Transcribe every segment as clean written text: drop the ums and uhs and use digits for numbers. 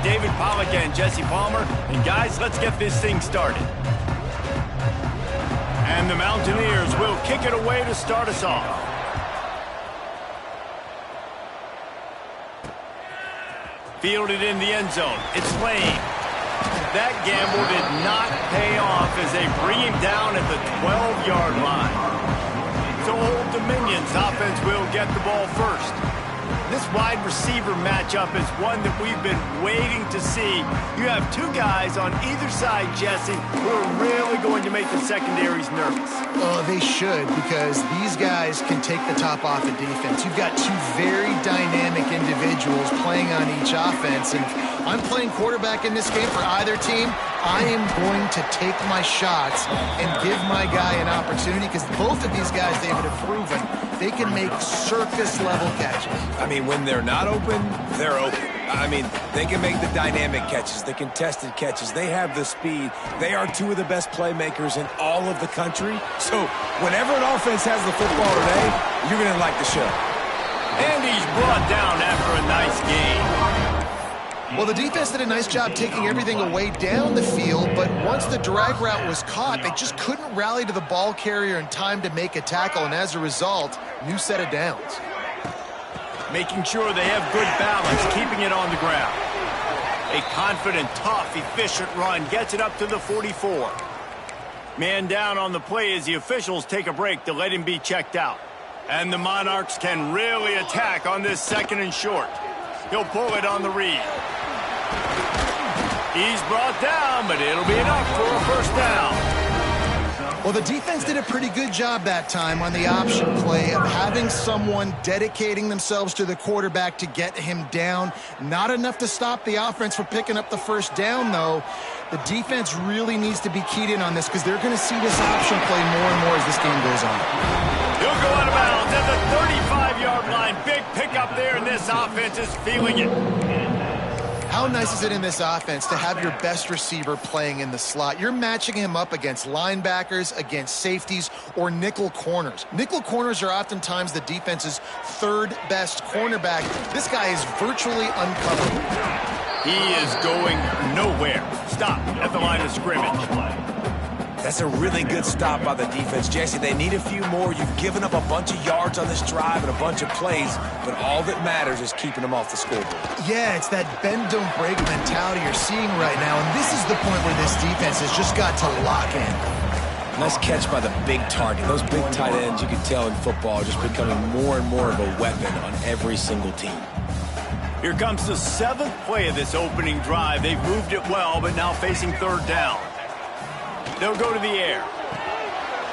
David Pollack and Jesse Palmer. And guys, let's get this thing started. And the Mountaineers will kick it away to start us off. Fielded in the end zone. It's Lane. That gamble did not pay off as they bring him down at the 12-yard line. So Old Dominion's offense will get the ball first. This wide receiver matchup is one that we've been waiting to see. You have two guys on either side, Jesse, who are really going to make the secondaries nervous. Oh, they should, because these guys can take the top off the defense. You've got two very dynamic individuals playing on each offense, and I'm playing quarterback in this game for either team. I am going to take my shots and give my guy an opportunity, because both of these guys, David, have proven they can make circus-level catches. I mean, when they're not open, they're open. I mean, they can make the dynamic catches, the contested catches. They have the speed. They are two of the best playmakers in all of the country. So whenever an offense has the football today, you're going to like the show. And he's brought down after a nice game. Well, the defense did a nice job taking everything away down the field, but once the drag route was caught, they just couldn't rally to the ball carrier in time to make a tackle, and as a result, new set of downs. Making sure they have good balance, keeping it on the ground. A confident, tough, efficient run gets it up to the 44. Man down on the play as the officials take a break to let him be checked out. And the Monarchs can really attack on this second and short. He'll pull it on the read. He's brought down, but it'll be enough for a first down. Well, the defense did a pretty good job that time on the option play of having someone dedicating themselves to the quarterback to get him down. Not enough to stop the offense from picking up the first down, though. The defense really needs to be keyed in on this, because they're going to see this option play more and more as this game goes on. He'll go out of bounds at the 35-yard line. Big pickup there, and this offense is feeling it. How nice is it in this offense to have your best receiver playing in the slot? You're matching him up against linebackers, against safeties, or nickel corners. Nickel corners are oftentimes the defense's third best cornerback. This guy is virtually uncovered. He is going nowhere. Stop at the line of scrimmage. That's a really good stop by the defense. Jesse, they need a few more. You've given up a bunch of yards on this drive and a bunch of plays, but all that matters is keeping them off the scoreboard. Yeah, it's that bend, don't break mentality you're seeing right now, and this is the point where this defense has just got to lock in. Nice catch by the big target. Those big tight ends, you can tell in football, are just becoming more and more of a weapon on every single team. Here comes the seventh play of this opening drive. They've moved it well, but now facing third down. They'll go to the air.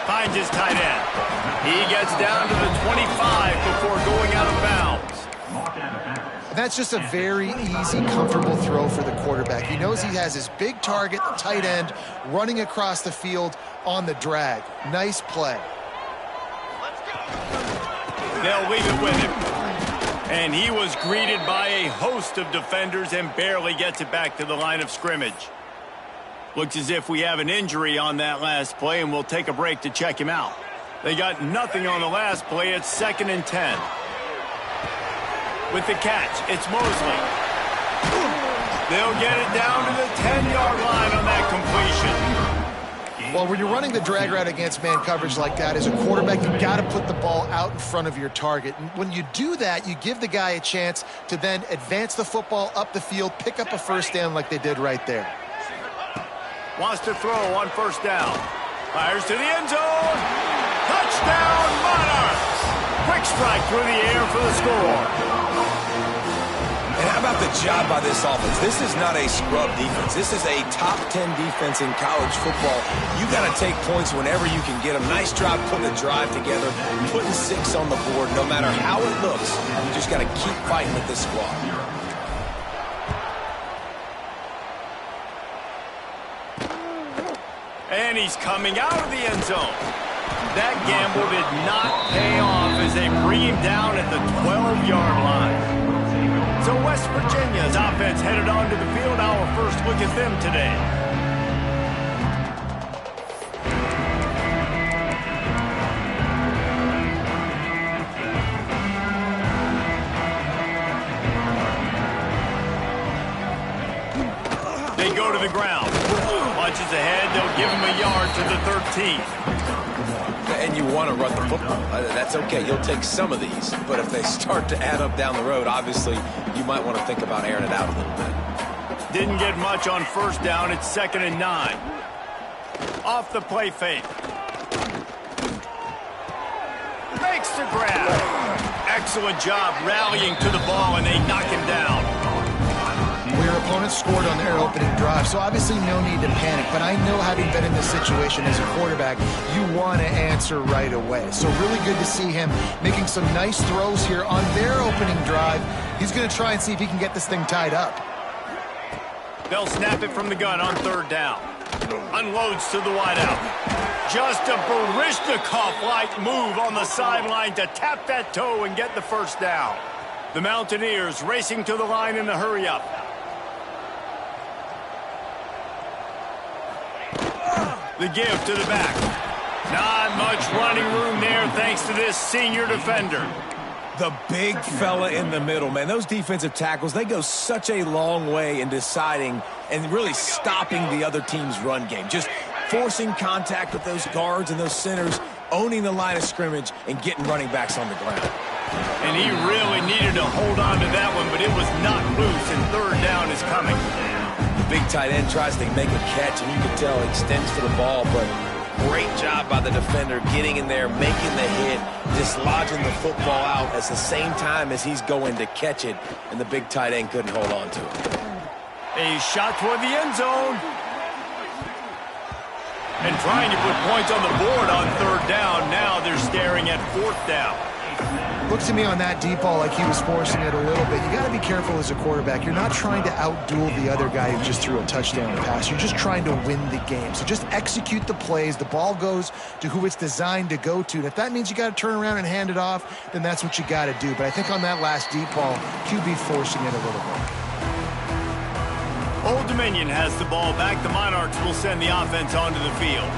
Finds his tight end. He gets down to the 25 before going out of bounds. That's just a very easy, comfortable throw for the quarterback. He knows he has his big target, the tight end, running across the field on the drag. Nice play. They'll leave it with him. And he was greeted by a host of defenders and barely gets it back to the line of scrimmage. Looks as if we have an injury on that last play, and we'll take a break to check him out. They got nothing on the last play. It's 2nd and 10. With the catch, it's Mosley. They'll get it down to the 10-yard line on that completion. Well, when you're running the drag route against man coverage like that, as a quarterback, you've got to put the ball out in front of your target. And when you do that, you give the guy a chance to then advance the football up the field, pick up a first down like they did right there. Wants to throw on first down. Fires to the end zone. Touchdown, Monarchs! Quick strike through the air for the score. And how about the job by this offense? This is not a scrub defense. This is a top 10 defense in college football. You got to take points whenever you can get them. Nice job putting the drive together, putting 6 on the board. No matter how it looks, you just got to keep fighting with this squad. And he's coming out of the end zone. That gamble did not pay off as they bring him down at the 12-yard line. So West Virginia's offense headed onto the field. Our first look at them today. They go to the ground. Punches ahead. They'll give him a yard to the 13th. And you want to run the football. That's okay. You'll take some of these. But if they start to add up down the road, obviously, you might want to think about airing it out a little bit. Didn't get much on first down. It's 2nd and 9. Off the play fake. Makes the grab. Excellent job rallying to the ball, and they knock him down. Well, your opponent scored on their opening drive, so obviously no need to panic. But I know, having been in this situation as a quarterback, you want to answer right away. So really good to see him making some nice throws here on their opening drive. He's going to try and see if he can get this thing tied up. They'll snap it from the gun on 3rd down. Unloads to the wideout. Just a Baryshnikov-like move on the sideline to tap that toe and get the first down. The Mountaineers racing to the line in the hurry-up. The give to the back. Not much running room there thanks to this senior defender. The big fella in the middle, man. Those defensive tackles, they go such a long way in deciding and really stopping the other team's run game. Just forcing contact with those guards and those centers, owning the line of scrimmage, and getting running backs on the ground. And he really needed to hold on to that one, but it was not loose, and 3rd down is coming. The big tight end tries to make a catch, and you can tell he extends for the ball, but great job by the defender getting in there, making the hit, dislodging the football out at the same time as he's going to catch it, and the big tight end couldn't hold on to it. A shot toward the end zone. And trying to put points on the board on 3rd down. Now they're staring at 4th down. Looks to me on that deep ball like he was forcing it a little bit. You got to be careful as a quarterback. You're not trying to outduel the other guy who just threw a touchdown pass. You're just trying to win the game. So just execute the plays. The ball goes to who it's designed to go to. And if that means you got to turn around and hand it off, then that's what you got to do. But I think on that last deep ball, QB forcing it a little bit. Old Dominion has the ball back. The Monarchs will send the offense onto the field.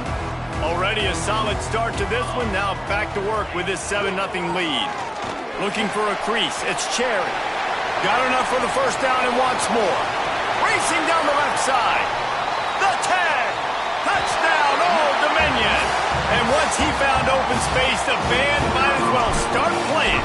Already a solid start to this one. Now back to work with this 7-0 lead. Looking for a crease. It's Cherry. Got enough for the first down and wants more. Racing down the left side. The 10. Touchdown, Old Dominion. And once he found open space, the band might as well start playing.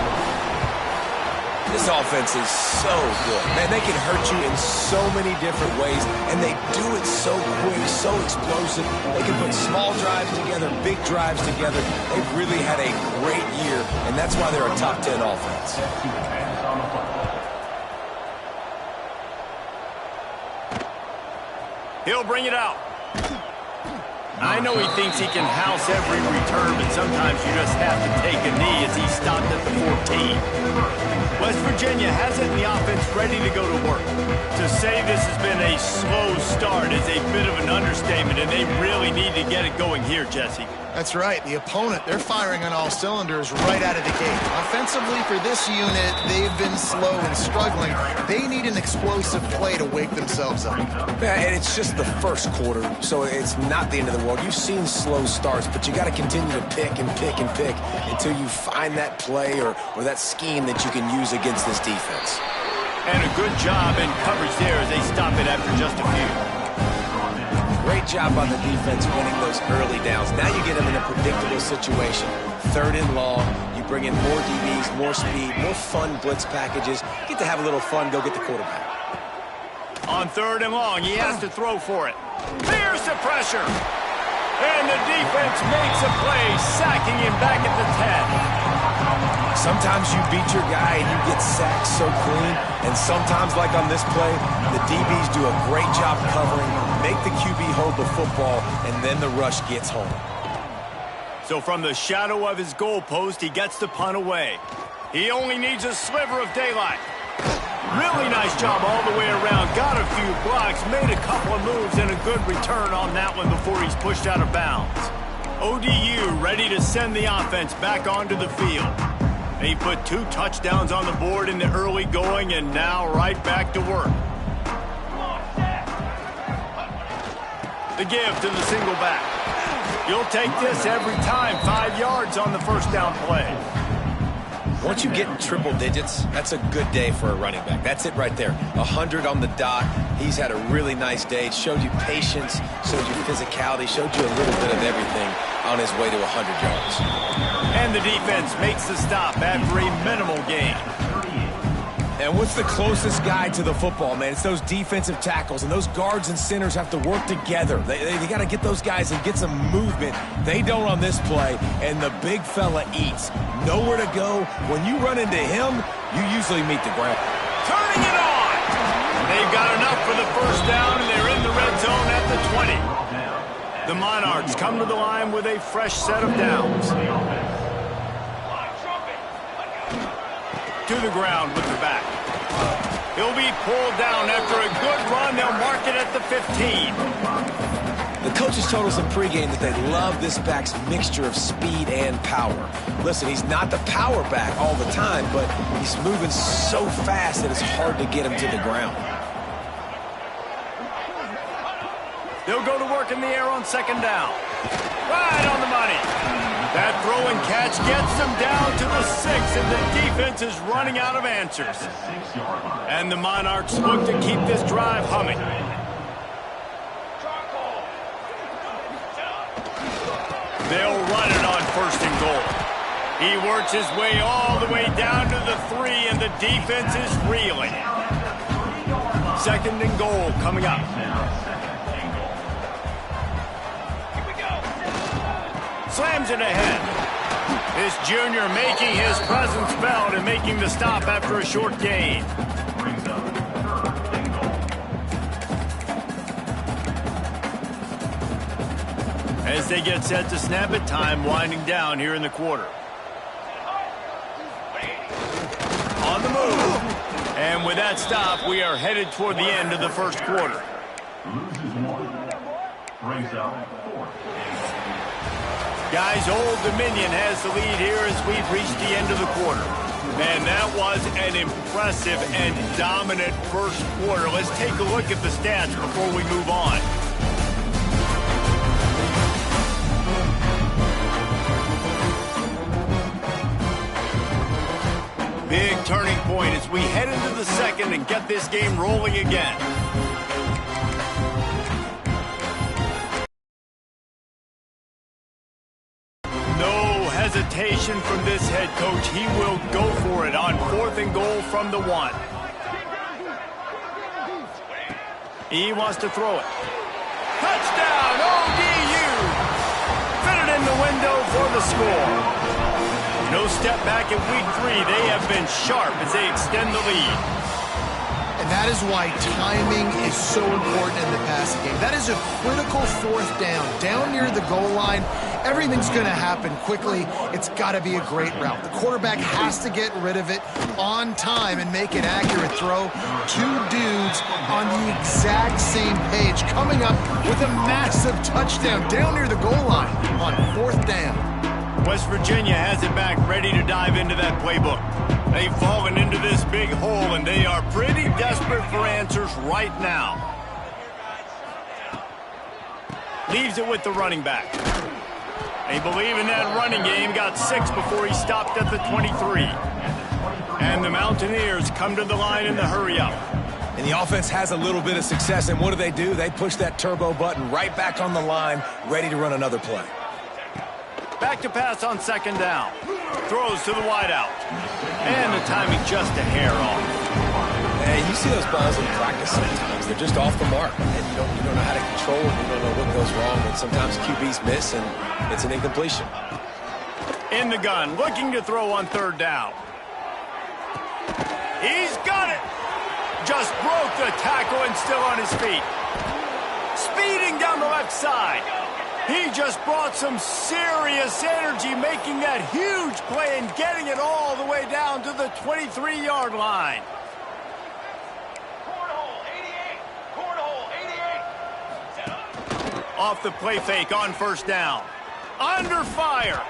This offense is so good. Man, they can hurt you in so many different ways, and they do it so quick, so explosive. They can put small drives together, big drives together. They've really had a great year, and that's why they're a top 10 offense. He'll bring it out. I know he thinks he can house every return, but sometimes you just have to take a knee as he stopped at the 14. West Virginia has it in the offense ready to go to work. To say this has been a slow start is a bit of an understatement, and they really need to get it going here, Jesse. That's right. The opponent, they're firing on all cylinders right out of the gate. Offensively, for this unit, they've been slow and struggling. They need an explosive play to wake themselves up. Yeah, and it's just the first quarter, so it's not the end of the world. You've seen slow starts, but you got to continue to pick and pick and pick until you find that play or that scheme that you can use against this defense. And a good job in coverage there as they stop it after just a few. Great job on the defense winning those early downs. Now you get them in a predictable situation. 3rd and long. You bring in more DBs, more speed, more fun blitz packages. You get to have a little fun, go get the quarterback. On 3rd and long, he has to throw for it. There's the pressure. And the defense makes a play, sacking him back at the 10. Sometimes you beat your guy and you get sacked so clean, and sometimes, like on this play, the DBs do a great job covering, make the QB hold the football, and then the rush gets home. So from the shadow of his goalpost, he gets the punt away. He only needs a sliver of daylight. Really nice job all the way around. Got a few blocks, made a couple of moves, and a good return on that one before he's pushed out of bounds. ODU ready to send the offense back onto the field. He put 2 touchdowns on the board in the early going, and now right back to work. The give to the single back. You'll take this every time. 5 yards on the first down play. Once you get in triple digits, that's a good day for a running back. That's it right there. 100 on the dot. He's had a really nice day. It showed you patience, showed you physicality, showed you a little bit of everything on his way to 100 yards. And the defense makes the stop after a minimal gain. And what's the closest guy to the football, man? It's those defensive tackles, and those guards and centers have to work together. They got to get those guys and get some movement. They don't on this play, and the big fella eats. Nowhere to go. When you run into him, you usually meet the ground. Turning it on! They've got enough for the first down, and they're in the red zone at the 20. The Monarchs come to the line with a fresh set of downs. To the ground with the back. He'll be pulled down after a good run. They'll mark it at the 15. The coaches told us in pregame that they love this back's mixture of speed and power. Listen, he's not the power back all the time, but he's moving so fast that it's hard to get him to the ground. They'll go to work in the air on second down. Right on the money. That throw and catch gets them down to the 6, and the defense is running out of answers. And the Monarchs look to keep this drive humming. They'll run it on first and goal. He works his way all the way down to the 3, and the defense is reeling. Second and goal coming up. Slams it ahead. This junior making his presence felt and making the stop after a short gain. As they get set to snap it, time winding down here in the quarter. On the move. And with that stop, we are headed toward the end of the first quarter. Guys, Old Dominion has the lead here as we've reached the end of the quarter. Man, that was an impressive and dominant first quarter. Let's take a look at the stats before we move on. Big turning point as we head into the second and get this game rolling again. Hesitation from this head coach. He will go for it on fourth and goal from the 1. He wants to throw it. Touchdown, ODU! Fit it in the window for the score. No step back in week 3. They have been sharp as they extend the lead. And that is why timing is so important in the passing game. That is a critical fourth down near the goal line. Everything's going to happen quickly. It's got to be a great route. The quarterback has to get rid of it on time and make an accurate throw. 2 dudes on the exact same page coming up with a massive touchdown down near the goal line on fourth down. West Virginia has it back, ready to dive into that playbook. They've fallen into this big hole, and they are pretty desperate for answers right now. Leaves it with the running back. They believe in that running game. Got 6 before he stopped at the 23. And the Mountaineers come to the line in the hurry-up. And the offense has a little bit of success, and what do? They push that turbo button right back on the line, ready to run another play. Back to pass on second down. Throws to the wideout. And the timing just a hair off. Hey, you see those balls in practice sometimes. They're just off the mark. And you don't know how to control them. You don't know what goes wrong. And sometimes QBs miss, and it's an incompletion. In the gun, looking to throw on third down. He's got it. Just broke the tackle and still on his feet. Speeding down the left side. He just brought some serious energy, making that huge play and getting it all the way down to the 23-yard line. Off the play fake on first down. Under fire.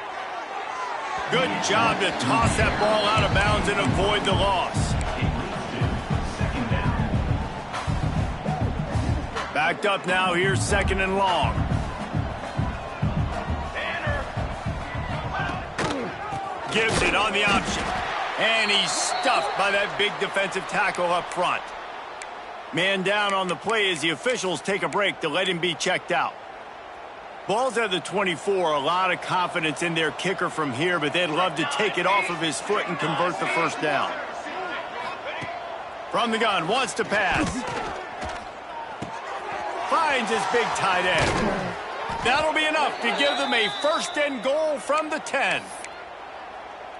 Good job to toss that ball out of bounds and avoid the loss. Backed up now, here's second and long. Gives it on the option. And he's stuffed by that big defensive tackle up front. Man down on the play as the officials take a break to let him be checked out. Ball's at the 24. A lot of confidence in their kicker from here, but they'd love to take it off of his foot and convert the first down. From the gun, wants to pass. Finds his big tight end. That'll be enough to give them a first and goal from the 10.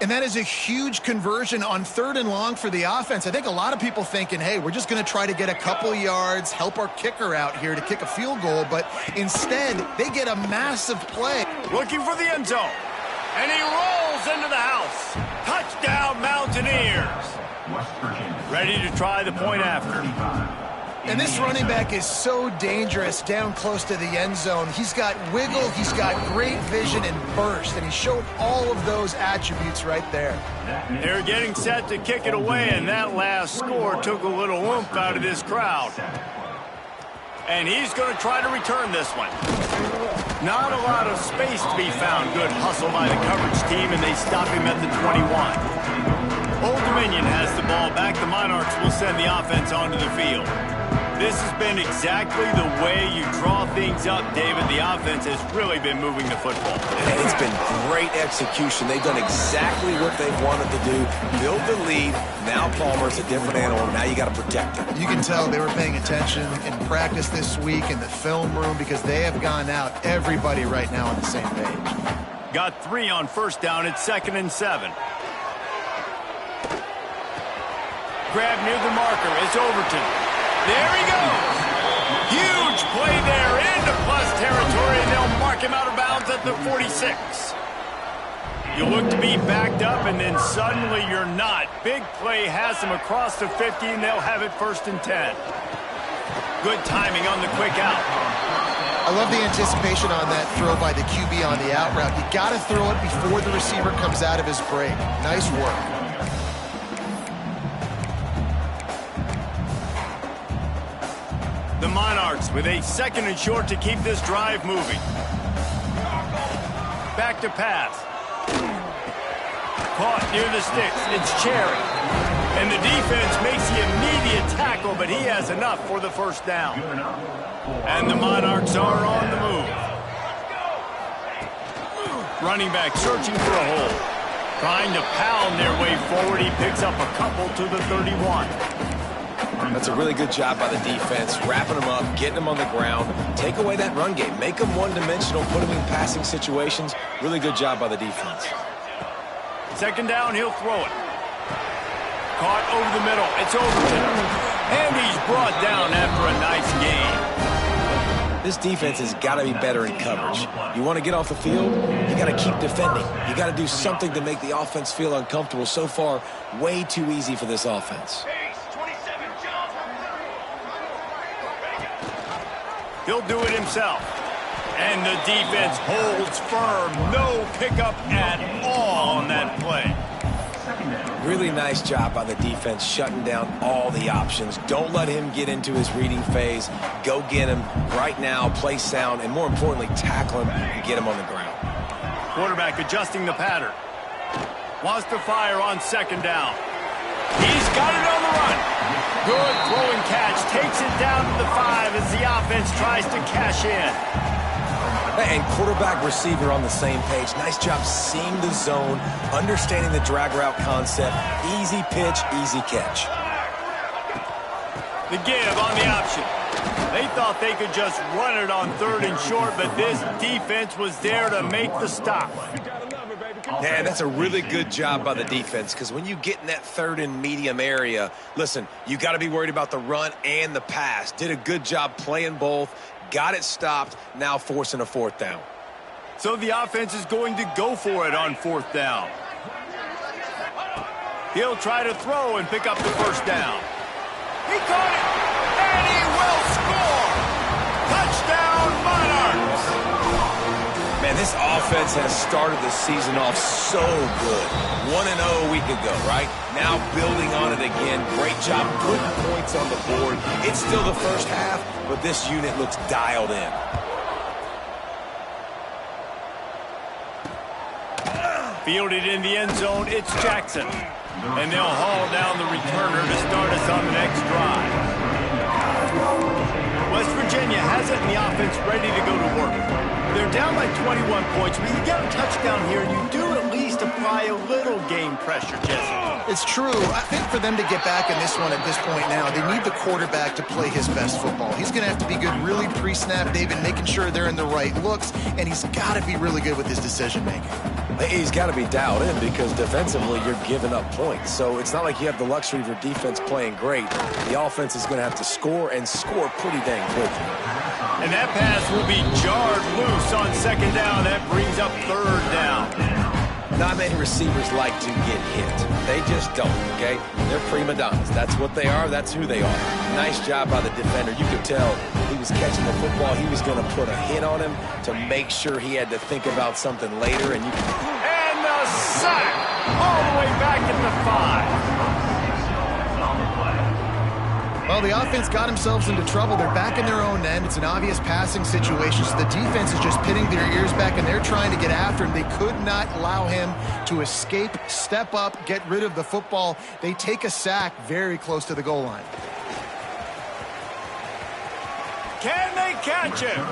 And that is a huge conversion on 3rd and long for the offense. I think a lot of people thinking, hey, we're just going to try to get a couple yards, help our kicker out here to kick a field goal. But instead, they get a massive play. Looking for the end zone. And he rolls into the house. Touchdown, Mountaineers. Ready to try the point after. And this running back is so dangerous down close to the end zone. He's got wiggle, he's got great vision and burst, and he showed all of those attributes right there. They're getting set to kick it away, and that last score took a little oomph out of this crowd. And he's going to try to return this one. Not a lot of space to be found. Good hustle by the coverage team, and they stop him at the 21. Old Dominion has the ball back. The Monarchs will send the offense onto the field. This has been exactly the way you draw things up, David. The offense has really been moving the football. And it's been great execution. They've done exactly what they've wanted to do. Build the lead. Now Palmer's a different animal. Now you got to protect him. You can tell they were paying attention in practice this week in the film room because they have gone out, everybody right now on the same page. Got 3 on first down. It's 2nd and 7. Grab near the marker. It's Overton. There he goes. Huge play there into plus territory, and they'll mark him out of bounds at the 46. You look to be backed up, and then suddenly you're not. Big play has them across the 50, and they'll have it 1st and 10. Good timing on the quick out. I love the anticipation on that throw by the QB on the out route. You got to throw it before the receiver comes out of his break. Nice work. The Monarchs with a 2nd and short to keep this drive moving. Back to pass. Caught near the sticks. It's Cherry. And the defense makes the immediate tackle, but he has enough for the first down. And the Monarchs are on the move. Running back searching for a hole. Trying to pound their way forward. He picks up a couple to the 31. That's a really good job by the defense, wrapping them up, getting them on the ground. Take away that run game. Make them one-dimensional, put them in passing situations. Really good job by the defense. 2nd down, he'll throw it. Caught over the middle. It's Overton. And he's brought down after a nice gain. This defense has got to be better in coverage. You want to get off the field, you got to keep defending. You got to do something to make the offense feel uncomfortable. So far, way too easy for this offense. He'll do it himself. And the defense holds firm. No pickup at all on that play. Really nice job by the defense shutting down all the options. Don't let him get into his reading phase. Go get him right now, play sound, and more importantly, tackle him and get him on the ground. Quarterback adjusting the pattern. Wants to fire on 2nd down. He's got it on the run. Good throwing catch. Takes it down to the 5 as the offense tries to cash in. And quarterback receiver on the same page. Nice job seeing the zone, understanding the drag route concept. Easy pitch, easy catch. The give on the option. They thought they could just run it on 3rd and short, but this defense was there to make the stop. Yeah, that's a really good job by the defense because when you get in that 3rd and medium area, listen, you got to be worried about the run and the pass. Did a good job playing both, got it stopped, now forcing a 4th down. So the offense is going to go for it on 4th down. He'll try to throw and pick up the first down. He caught it, and he will score! Touchdown, Monarchs! Man, this offense has started the season off so good. 1-0 a week ago, right? Now building on it again. Great job putting points on the board. It's still the first half, but this unit looks dialed in. Fielded in the end zone, it's Jackson. And they'll haul down the returner to start us on the next drive. wasn't, and the offense ready to go to work. They're down by 21 points, but you get a touchdown here, and you do at least apply a little game pressure, Jesse. It's true. I think for them to get back in this one at this point now, they need the quarterback to play his best football. He's going to have to be good really pre-snap, David, making sure they're in the right looks, and he's got to be really good with his decision-making. He's got to be dialed in because defensively you're giving up points. So it's not like you have the luxury of your defense playing great. The offense is going to have to score and score pretty dang quickly. And that pass will be jarred loose on second down. That brings up third down. Not many receivers like to get hit. They just don't, okay? They're prima donnas. That's what they are. That's who they are. Nice job by the defender. You could tell he was catching the football. He was going to put a hit on him to make sure he had to think about something later. And the sack all the way back at the 5. Well, the offense got themselves into trouble. They're back in their own end. It's an obvious passing situation, so the defense is just pitting their ears back, and they're trying to get after him. They could not allow him to escape, step up, get rid of the football. They take a sack very close to the goal line. Can they catch him?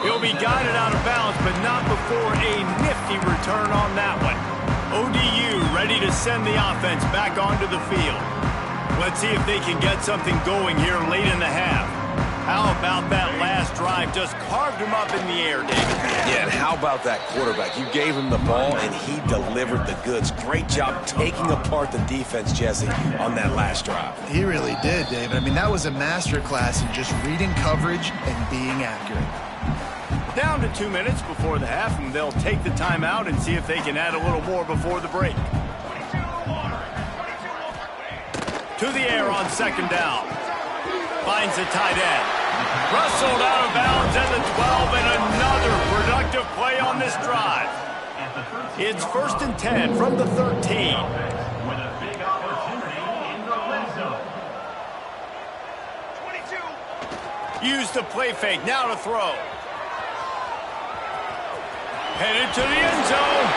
He'll be guided out of bounds, but not before a nifty return on that one. ODU ready to send the offense back onto the field. Let's see if they can get something going here late in the half. How about that last drive? Just carved him up in the air, David. Yeah, and how about that quarterback? You gave him the ball, and he delivered the goods. Great job taking apart the defense, Jesse, on that last drive. He really did, David. I mean, that was a masterclass in just reading coverage and being accurate. Down to 2 minutes before the half, and they'll take the timeout and see if they can add a little more before the break. To the air on second down. Finds the tight end. Rustled out of bounds at the 12, and another productive play on this drive. It's 1st and 10 from the 13. Use the play fake, now to throw. Headed to the end zone,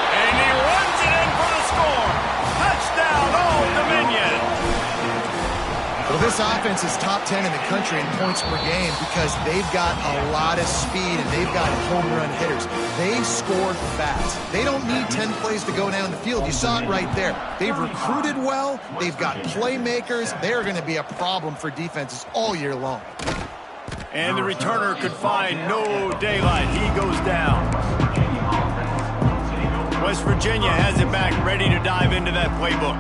and he runs it in for the score. Touchdown, Old Dominion. Well, this offense is top 10 in the country in points per game because they've got a lot of speed and they've got home run hitters. They score fast. They don't need 10 plays to go down the field. You saw it right there. They've recruited well. They've got playmakers. They're going to be a problem for defenses all year long. And the returner could find no daylight. He goes down. West Virginia has it back, ready to dive into that playbook.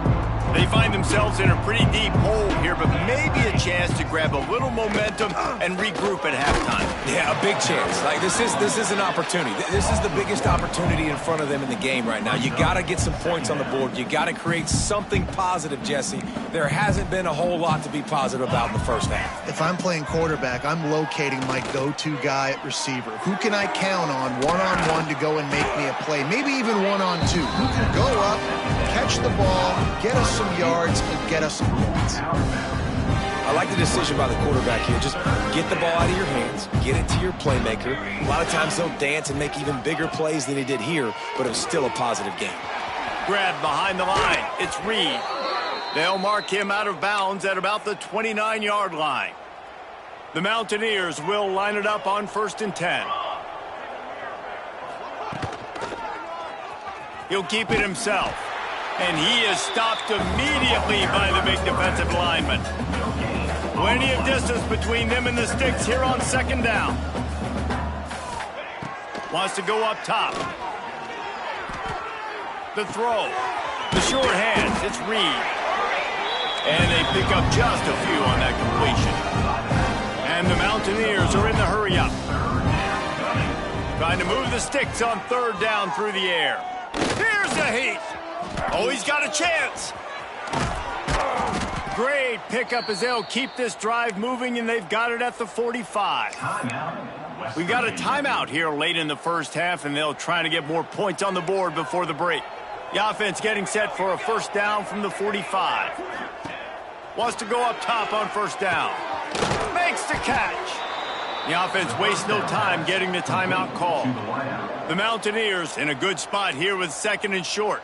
They find themselves in a pretty deep hole here, but maybe a chance to grab a little momentum and regroup at halftime. Yeah, a big chance. Like this is an opportunity. This is the biggest opportunity in front of them in the game right now. You got to get some points on the board. You got to create something positive, Jesse. There hasn't been a whole lot to be positive about in the first half. If I'm playing quarterback, I'm locating my go-to guy at receiver. Who can I count on one-on-one to go and make me a play? Maybe even one-on-two. Who can go up, catch the ball, get us some yards, and get us some points. I like the decision by the quarterback here. Just get the ball out of your hands, get it to your playmaker. A lot of times they'll dance and make even bigger plays than he did here, but it was still a positive game. Grabbed behind the line. It's Reed. They'll mark him out of bounds at about the 29-yard line. The Mountaineers will line it up on 1st and 10. He'll keep it himself. And he is stopped immediately by the big defensive lineman. Plenty of distance between them and the sticks here on second down. Wants to go up top. The throw. The short hands. It's Reed. And they pick up just a few on that completion. And the Mountaineers are in the hurry up. Trying to move the sticks on 3rd down through the air. Here's the heat. Oh, he's got a chance. Great pickup as they'll keep this drive moving, and they've got it at the 45. We've got a timeout here late in the first half, and they'll try to get more points on the board before the break. The offense getting set for a 1st down from the 45. Wants to go up top on 1st down. Makes the catch. The offense wastes no time getting the timeout call. The Mountaineers in a good spot here with 2nd and short.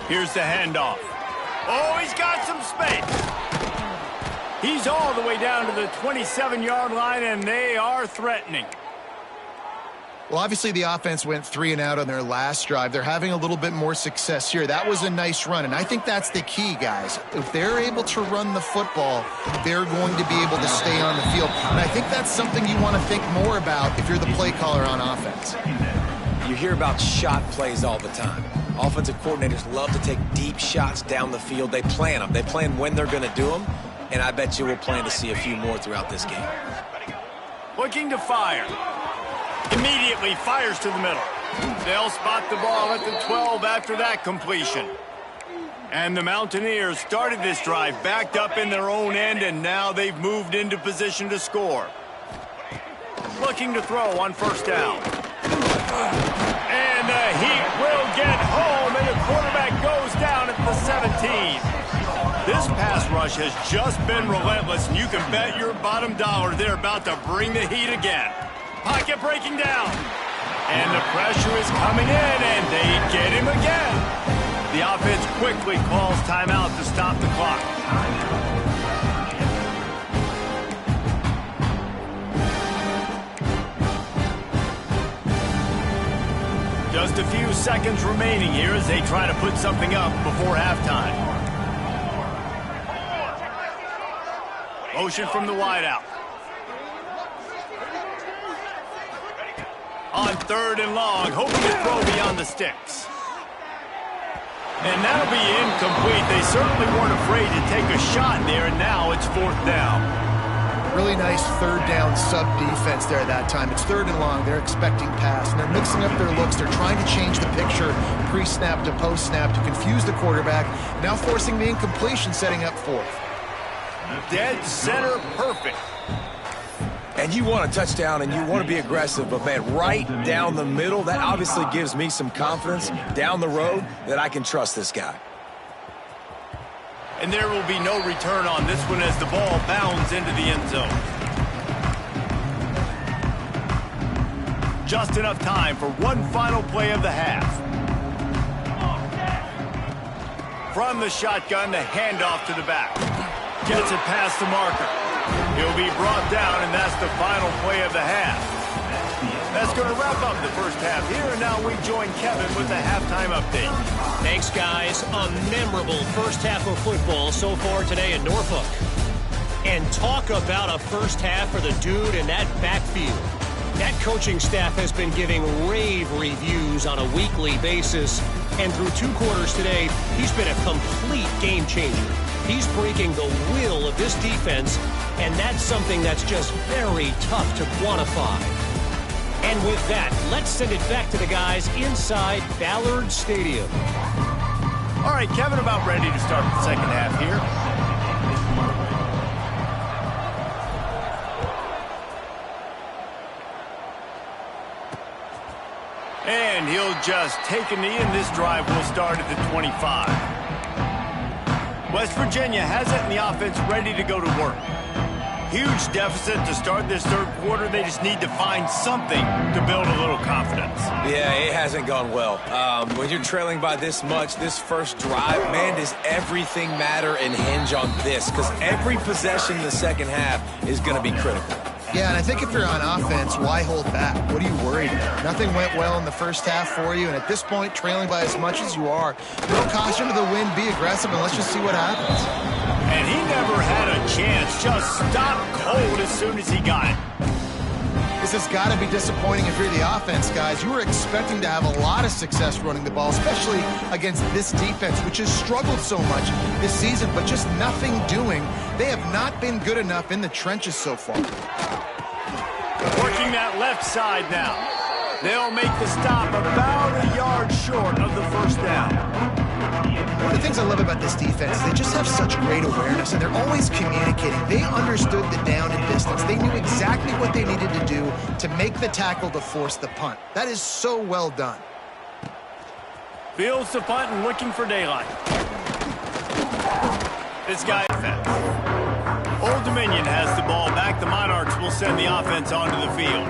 Here's the handoff. Oh, he's got some space. He's all the way down to the 27-yard line, and they are threatening. Well, obviously the offense went 3 and out on their last drive. They're having a little bit more success here. That was a nice run, and I think that's the key, guys. If they're able to run the football, they're going to be able to stay on the field. And I think that's something you want to think more about if you're the play caller on offense. You hear about shot plays all the time. Offensive coordinators love to take deep shots down the field. They plan them. They plan when they're going to do them, and I bet you we'll plan to see a few more throughout this game. Looking to fire. Immediately fires to the middle. They'll spot the ball at the 12 after that completion. And the Mountaineers started this drive backed up in their own end, and now they've moved into position to score. Looking to throw on first down. And the Heat will get home, and the quarterback goes down at the 17. This pass rush has just been relentless, and you can bet your bottom dollar they're about to bring the heat again. Pocket breaking down. And the pressure is coming in, and they get him again. The offense quickly calls timeout to stop the clock. Just a few seconds remaining here as they try to put something up before halftime. Motion from the wideout. On 3rd and long, hoping to throw beyond the sticks. And that'll be incomplete. They certainly weren't afraid to take a shot there, and now it's 4th down. Really nice 3rd down sub-defense there that time. It's 3rd and long. They're expecting pass, and they're mixing up their looks. They're trying to change the picture pre-snap to post-snap to confuse the quarterback, now forcing the incompletion, setting up 4th. Dead center perfect. And you want a touchdown and you want to be aggressive, but, man, right down the middle, that obviously gives me some confidence down the road that I can trust this guy. And there will be no return on this one as the ball bounds into the end zone. Just enough time for one final play of the half. From the shotgun, the handoff to the back. Gets it past the marker. He'll be brought down, and that's the final play of the half. That's going to wrap up the first half here, and now we join Kevin with the halftime update. Thanks, guys. A memorable first half of football so far today in Norfolk. And talk about a first half for the dude in that backfield. That coaching staff has been giving rave reviews on a weekly basis, and through 2 quarters today, he's been a complete game changer. He's breaking the will of this defense, and that's something that's just very tough to quantify. And with that, let's send it back to the guys inside Ballard Stadium. All right, Kevin, about ready to start the second half here. And he'll just take a knee, and this drive will start at the 25. West Virginia has it, and the offense ready to go to work. Huge deficit to start this 3rd quarter. They just need to find something to build a little confidence. Yeah, it hasn't gone well. When you're trailing by this much, this first drive, man, does everything matter and hinge on this? Because every possession in the second half is going to be critical. Yeah, and I think if you're on offense, why hold back? What are you worried about? Nothing went well in the first half for you, and at this point, trailing by as much as you are, no caution to the wind, be aggressive, and let's just see what happens. And he never had a chance. Just stopped cold as soon as he got it. This has got to be disappointing if you're the offense, guys. You were expecting to have a lot of success running the ball, especially against this defense, which has struggled so much this season, but just nothing doing. They have not been good enough in the trenches so far. Working that left side now. They'll make the stop about a yard short of the first down. One of the things I love about this defense is they just have such great awareness, and they're always communicating. They understood the down and distance. They knew exactly what they needed to do to make the tackle to force the punt. That is so well done. Fields the punt and looking for daylight. This guy defense. Old Dominion has the ball back. The Monarchs will send the offense onto the field.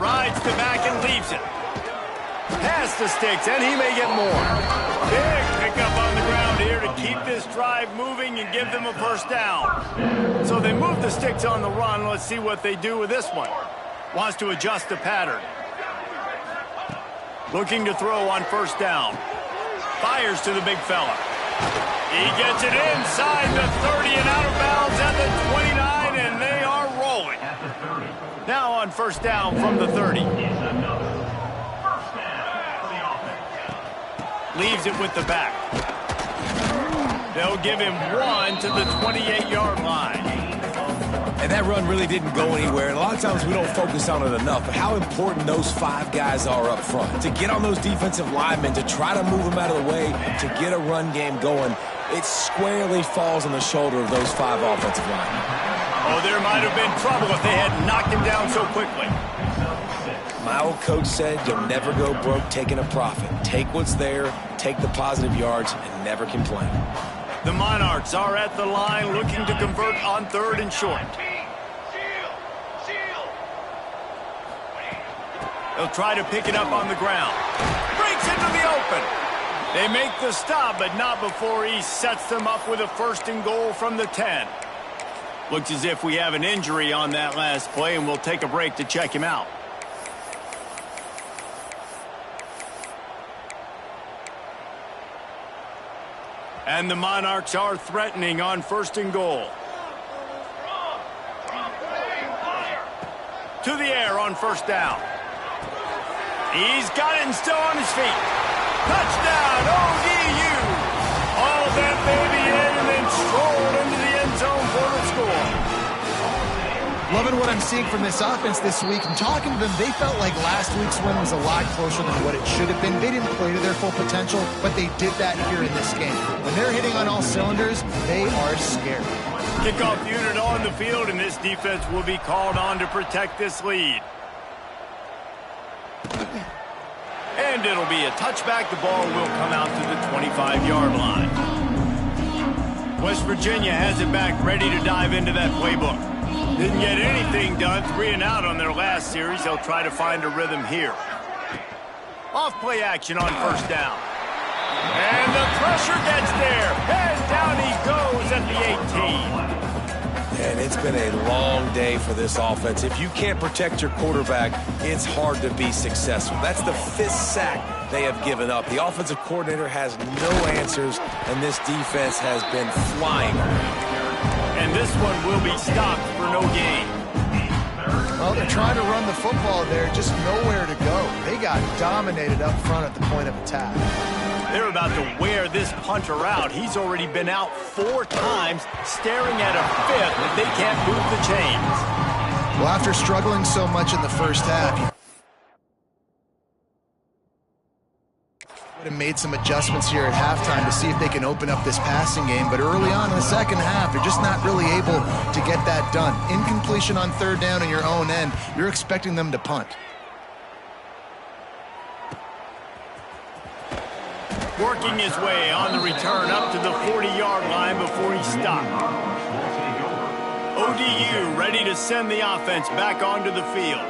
Rides to back and gets the sticks, and he may get more. Big pickup on the ground here to keep this drive moving and give them a first down. So they move the sticks on the run. Let's see what they do with this one. Wants to adjust the pattern. Looking to throw on first down. Fires to the big fella. He gets it inside the 30 and out of bounds at the 29, and they are rolling. Now on first down from the 30. Leaves it with the back. They'll give him one to the 28-yard line. And that run really didn't go anywhere. And a lot of times we don't focus on it enough, but how important those 5 guys are up front. To get on those defensive linemen, to try to move them out of the way, to get a run game going, it squarely falls on the shoulder of those 5 offensive linemen. Oh, there might have been trouble if they had knocked him down so quickly. My old coach said you'll never go broke taking a profit. Take what's there, take the positive yards, and never complain. The Monarchs are at the line looking to convert on 3rd and short. They'll try to pick it up on the ground. Breaks into the open. They make the stop, but not before he sets them up with a 1st and goal from the 10. Looks as if we have an injury on that last play, and we'll take a break to check him out. And the Monarchs are threatening on 1st and goal. To the air on first down. He's got it and still on his feet. Touchdown, ODU. All that baby in and then strolled into the end zone for the score. Loving what I'm seeing from this offense this week. And talking to them, they felt like last week's win was a lot closer than what it should have been. They didn't play to their full potential, but they did that here in this game. When they're hitting on all cylinders, they are scary. Kickoff unit on the field, and this defense will be called on to protect this lead. And it'll be a touchback. The ball will come out to the 25-yard line. West Virginia has it back, ready to dive into that playbook. Didn't get anything done, 3 and out on their last series. They'll try to find a rhythm here. Off play action on first down. And the pressure gets there. And down he goes at the 18. And it's been a long day for this offense. If you can't protect your quarterback, it's hard to be successful. That's the 5th sack they have given up. The offensive coordinator has no answers, and this defense has been flying around. And this one will be stopped for no gain. Well, they're trying to run the football there, just nowhere to go. They got dominated up front at the point of attack. They're about to wear this punter out. He's already been out 4 times, staring at a 5th, and they can't move the chains. Well, after struggling so much in the first half, you would have made some adjustments here at halftime to see if they can open up this passing game. But early on in the second half, they're just not really able to get that done. Incompletion on 3rd down in your own end, you're expecting them to punt. Working his way on the return up to the 40-yard line before he stopped. ODU ready to send the offense back onto the field.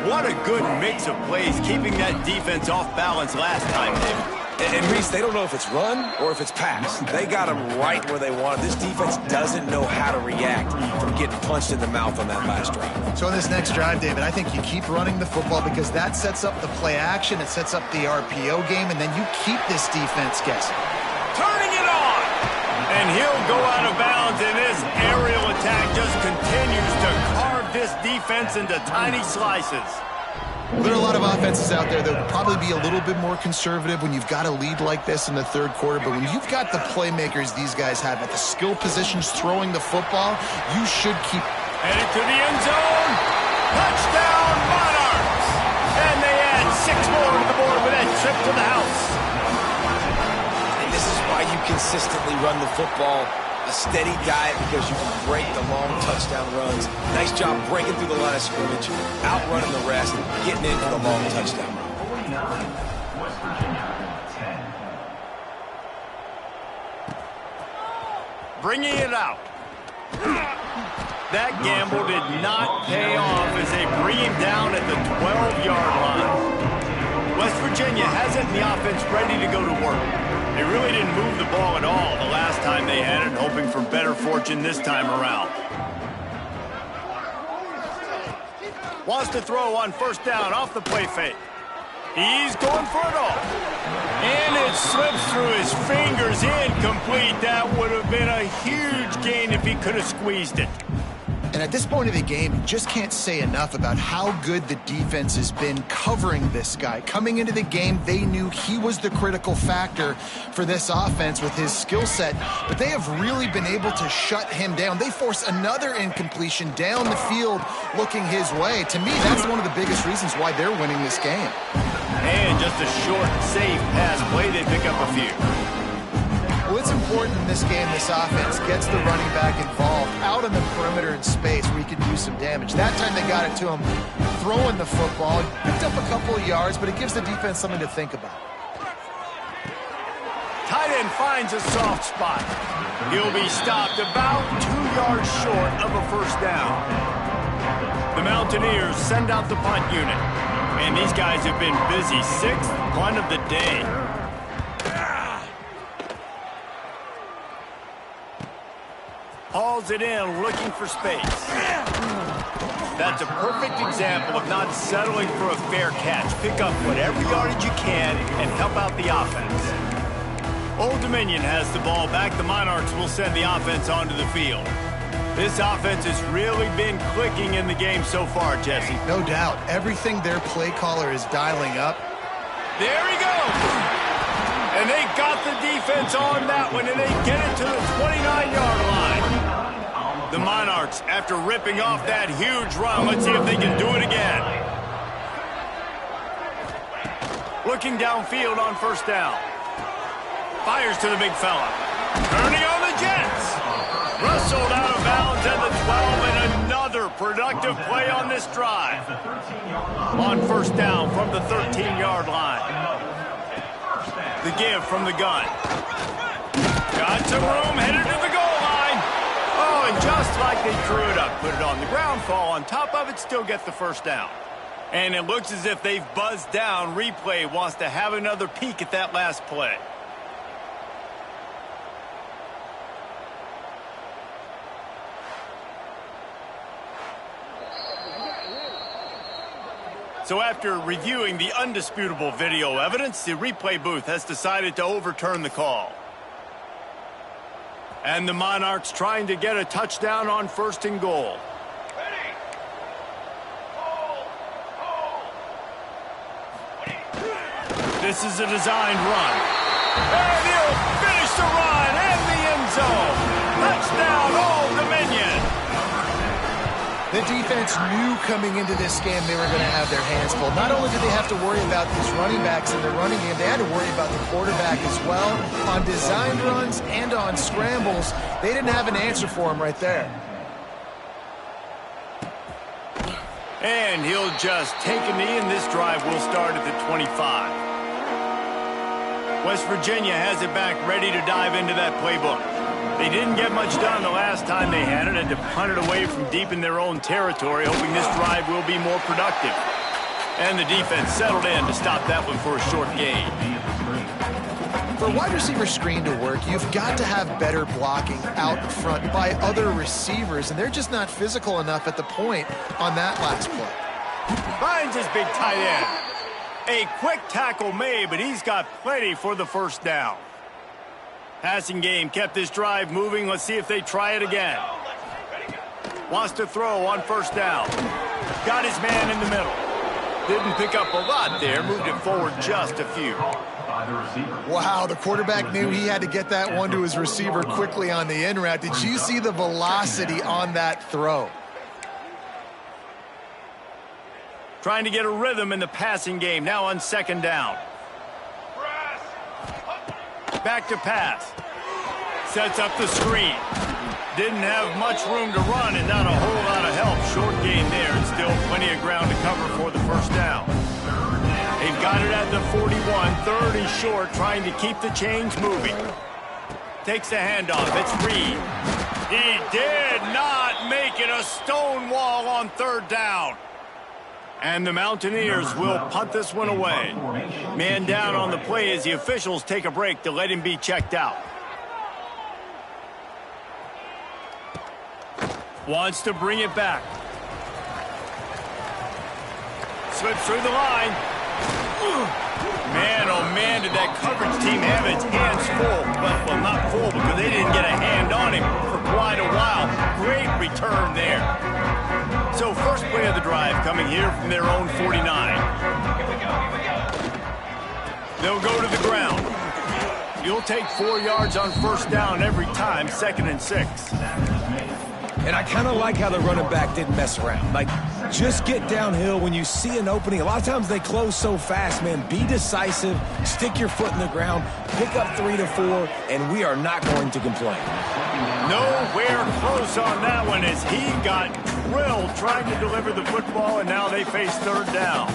What a good mix of plays, keeping that defense off balance last time, David. And Reese, they don't know if it's run or if it's pass. They got them right where they want. This defense doesn't know how to react from getting punched in the mouth on that last drive. So in this next drive, David, I think you keep running the football because that sets up the play action, it sets up the RPO game, and then you keep this defense guessing. Turning it on! And he'll go out of bounds, and this aerial attack just continues to carve this defense into tiny slices. There are a lot of offenses out there that would probably be a little bit more conservative when you've got a lead like this in the 3rd quarter, but when you've got the playmakers these guys have at the skill positions throwing the football, you should keep... Headed to the end zone. Touchdown, Monarchs! And they add 6 more to the board with that trip to the house. And this is why you consistently run the football. A steady diet because you can break the long touchdown runs. Nice job breaking through the line of scrimmage, outrunning the rest, getting into the long touchdown run. Bringing it out. That gamble did not pay off as they bring him down at the 12-yard line. West Virginia has it getting the offense ready to go to work. They really didn't move the ball at all the last time they had it, hoping for better fortune this time around. Wants to throw on first down off the play fake. He's going for it all. And it slips through his fingers, incomplete. That would have been a huge gain if he could have squeezed it. And at this point of the game, you just can't say enough about how good the defense has been covering this guy. Coming into the game, they knew he was the critical factor for this offense with his skill set, but they have really been able to shut him down. They force another incompletion down the field looking his way. To me, that's one of the biggest reasons why they're winning this game. And just a short, safe pass play, they pick up a few. Well, it's important in this game, this offense gets the running back involved out on the perimeter in space where he can do some damage. That time they got it to him throwing the football. Picked up a couple of yards, but it gives the defense something to think about. Tight end finds a soft spot. He'll be stopped about 2 yards short of a first down. The Mountaineers send out the punt unit. And these guys have been busy. 6th punt of the day. Hauls it in, looking for space. That's a perfect example of not settling for a fair catch. Pick up whatever yardage you can and help out the offense. Old Dominion has the ball back. The Monarchs will send the offense onto the field. This offense has really been clicking in the game so far, Jesse. No doubt. Everything their play caller is dialing up. There he goes! And they got the defense on that one, and they get it to the 29-yard line. The Monarchs, after ripping off that huge run, let's see if they can do it again. Looking downfield on first down. Fires to the big fella. Turning on the Jets. Rustled out of bounds at the 12, and another productive play on this drive. On first down from the 13-yard line. The give from the gun. Got some room, headed to the goal line. Oh, and just like they drew it up, put it on the ground, fall on top of it, still get the first down. And it looks as if they've buzzed down. Replay wants to have another peek at that last play. So after reviewing the undisputable video evidence, the replay booth has decided to overturn the call. And the Monarchs trying to get a touchdown on first and goal. Ready. This is a designed run. And he'll finish the run in the end zone. Touchdown, Old Dominion. The defense knew coming into this game they were going to have their hands full. Not only did they have to worry about these running backs in the running game, they had to worry about the quarterback as well. On designed runs and on scrambles, they didn't have an answer for him right there. And he'll just take a knee, and this drive will start at the 25. West Virginia has it back, ready to dive into that playbook. They didn't get much done the last time they had it, and to punt it away from deep in their own territory, hoping this drive will be more productive. And the defense settled in to stop that one for a short gain. For a wide receiver screen to work, you've got to have better blocking out front by other receivers, and they're just not physical enough at the point on that last play. Finds his big tight end. A quick tackle made, but he's got plenty for the first down. Passing game kept this drive moving. Let's see if they try it again. Wants to throw on first down. Got his man in the middle. Didn't pick up a lot there. Moved it forward just a few. Wow, the quarterback knew he had to get that one to his receiver quickly on the in route. Did you see the velocity on that throw? Trying to get a rhythm in the passing game. Now on second down. Back to pass. Sets up the screen. Didn't have much room to run and not a whole lot of help. Short gain there and still plenty of ground to cover for the first down. They've got it at the 41, 30 short, trying to keep the chains moving. Takes the handoff. It's Reed. He did not make it. A stone wall on third down. And the Mountaineers will punt this one away. Man down on the play as the officials take a break to let him be checked out. Wants to bring it back. Slips through the line. Man, oh man, did that coverage team have its hands full. Well, not full because they didn't get a hand on him for quite a while. Great return there. So first play of the drive coming here from their own 49. They'll go to the ground. You'll take 4 yards on first down every time, 2nd and 6. And I kind of like how the running back didn't mess around. Like, just get downhill when you see an opening. A lot of times they close so fast, man. Be decisive, stick your foot in the ground, pick up 3 to 4, and we are not going to complain. Nowhere close on that one as he got drilled trying to deliver the football, and now they face 3rd down.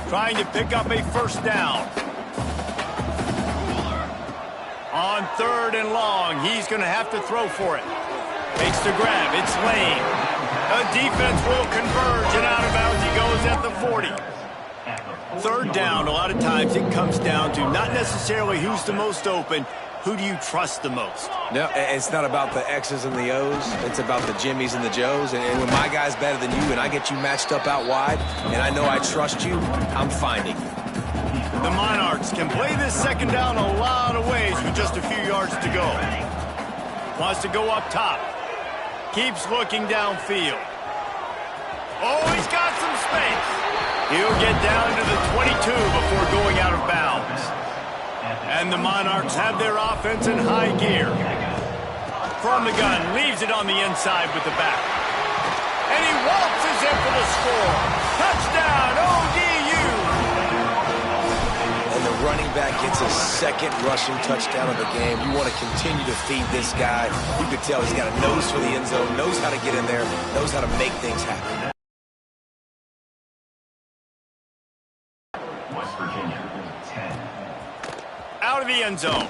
Trying to pick up a first down. On 3rd and long, he's going to have to throw for it. Makes the grab. It's Lane. The defense will converge, and out of bounds he goes at the 40. 3rd down, a lot of times it comes down to not necessarily who's the most open, who do you trust the most? No, it's not about the X's and the O's. It's about the Jimmys and the Joes. And when my guy's better than you and I get you matched up out wide, and I know I trust you, I'm finding you. The Monarchs can play this 2nd down a lot of ways with just a few yards to go. Wants to go up top. Keeps looking downfield. Oh, he's got some space. He'll get down to the 22 before going out of bounds. And the Monarchs have their offense in high gear. From the gun, leaves it on the inside with the back. And he waltzes in for the score. Touchdown, ODU! And the running back gets his 2nd rushing touchdown of the game. You want to continue to feed this guy. You could tell he's got a nose for the end zone, knows how to get in there, knows how to make things happen. West Virginia, 10. Out of the end zone.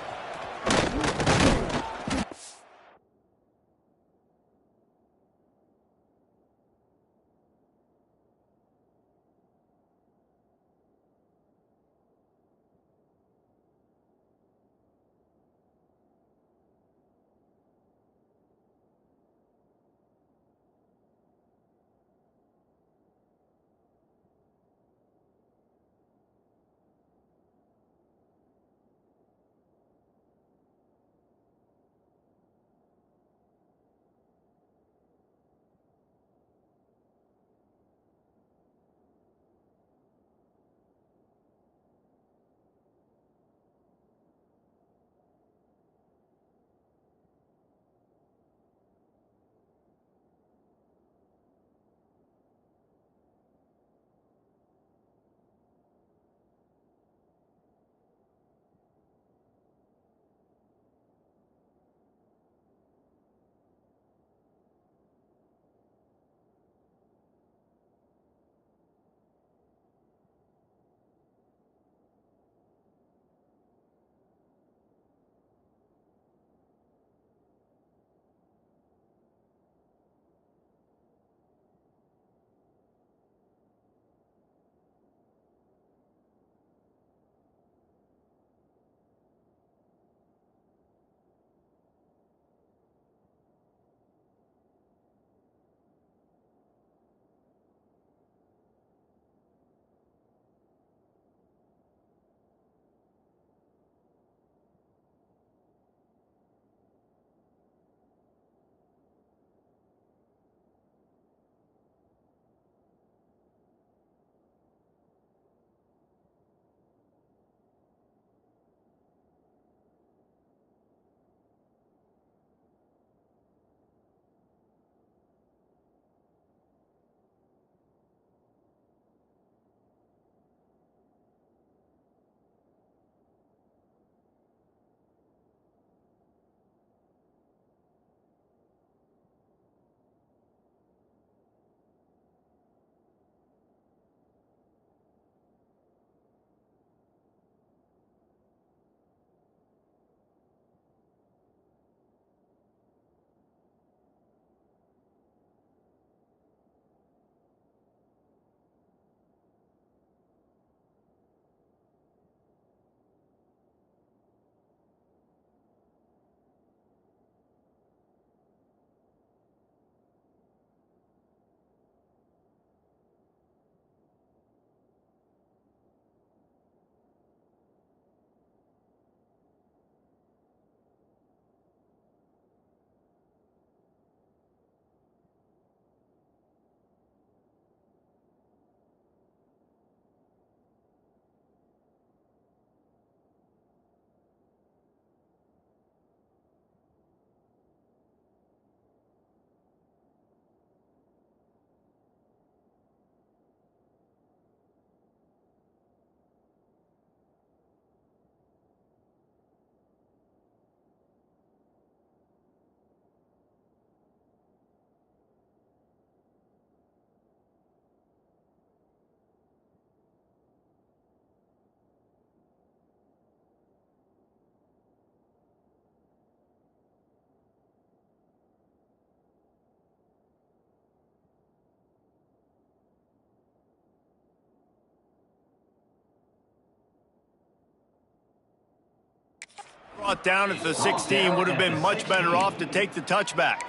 Down at the 16, would have been much better off to take the touchback.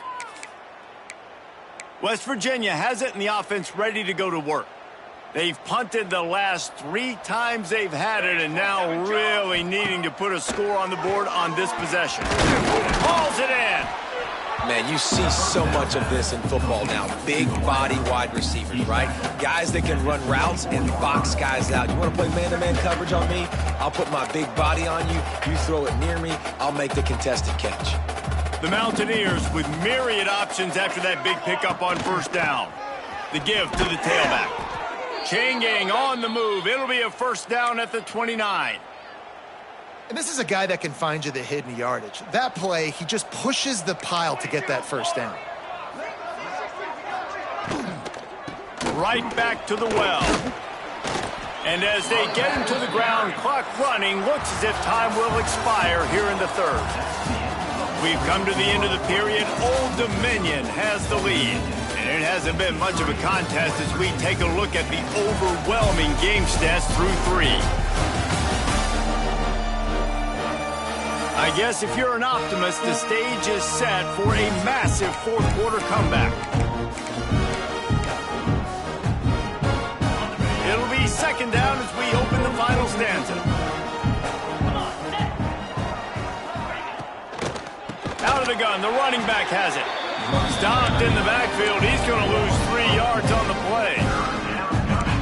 West Virginia has it, and the offense ready to go to work. They've punted the last 3 times they've had it, and now really needing to put a score on the board on this possession. Hauls it in. Man, you see so much of this in football now. Big body wide receivers, right? Guys that can run routes and box guys out. You want to play man-to-man coverage on me? I'll put my big body on you. You throw it near me, I'll make the contested catch. The Mountaineers with myriad options after that big pickup on first down. The give to the tailback. Chain gang on the move. It'll be a first down at the 29. And this is a guy that can find you the hidden yardage. That play, he just pushes the pile to get that first down. Right back to the well. And as they get him to the ground, clock running, looks as if time will expire here in the third. We've come to the end of the period. Old Dominion has the lead. And it hasn't been much of a contest as we take a look at the overwhelming game stats through 3. I guess if you're an optimist, the stage is set for a massive fourth-quarter comeback. It'll be second down as we open the final stanza. Out of the gun, the running back has it. Stopped in the backfield. He's going to lose 3 yards on the play.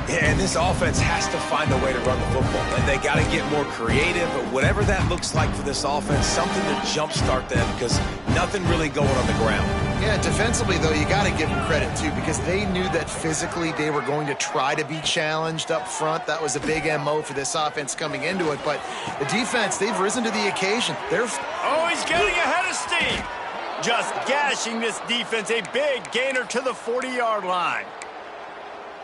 Yeah, and this offense has to find a way to run the football. And they got to get more creative, but whatever that looks like for this offense, something to jumpstart them because nothing really going on the ground. Yeah, defensively, though, you got to give them credit, too, because they knew that physically they were going to try to be challenged up front. That was a big MO for this offense coming into it. But the defense, they've risen to the occasion. Oh, he's getting ahead of steam. Just gashing this defense, a big gainer to the 40-yard line.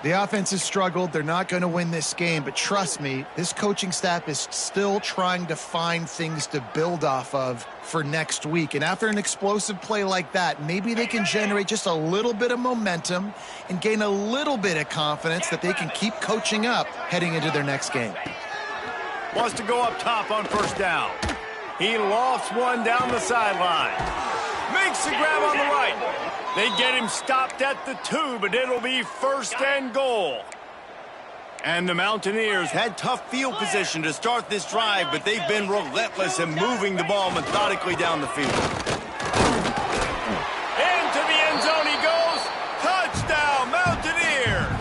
The offense has struggled. They're not going to win this game, but trust me, this coaching staff is still trying to find things to build off of for next week. And after an explosive play like that, maybe they can generate just a little bit of momentum and gain a little bit of confidence that they can keep coaching up heading into their next game. Wants to go up top on first down. He lofts one down the sideline. Makes the grab on the right. They get him stopped at the 2, but it'll be first and goal. And the Mountaineers had tough field position to start this drive, but they've been relentless in moving the ball methodically down the field. Into the end zone he goes. Touchdown, Mountaineers!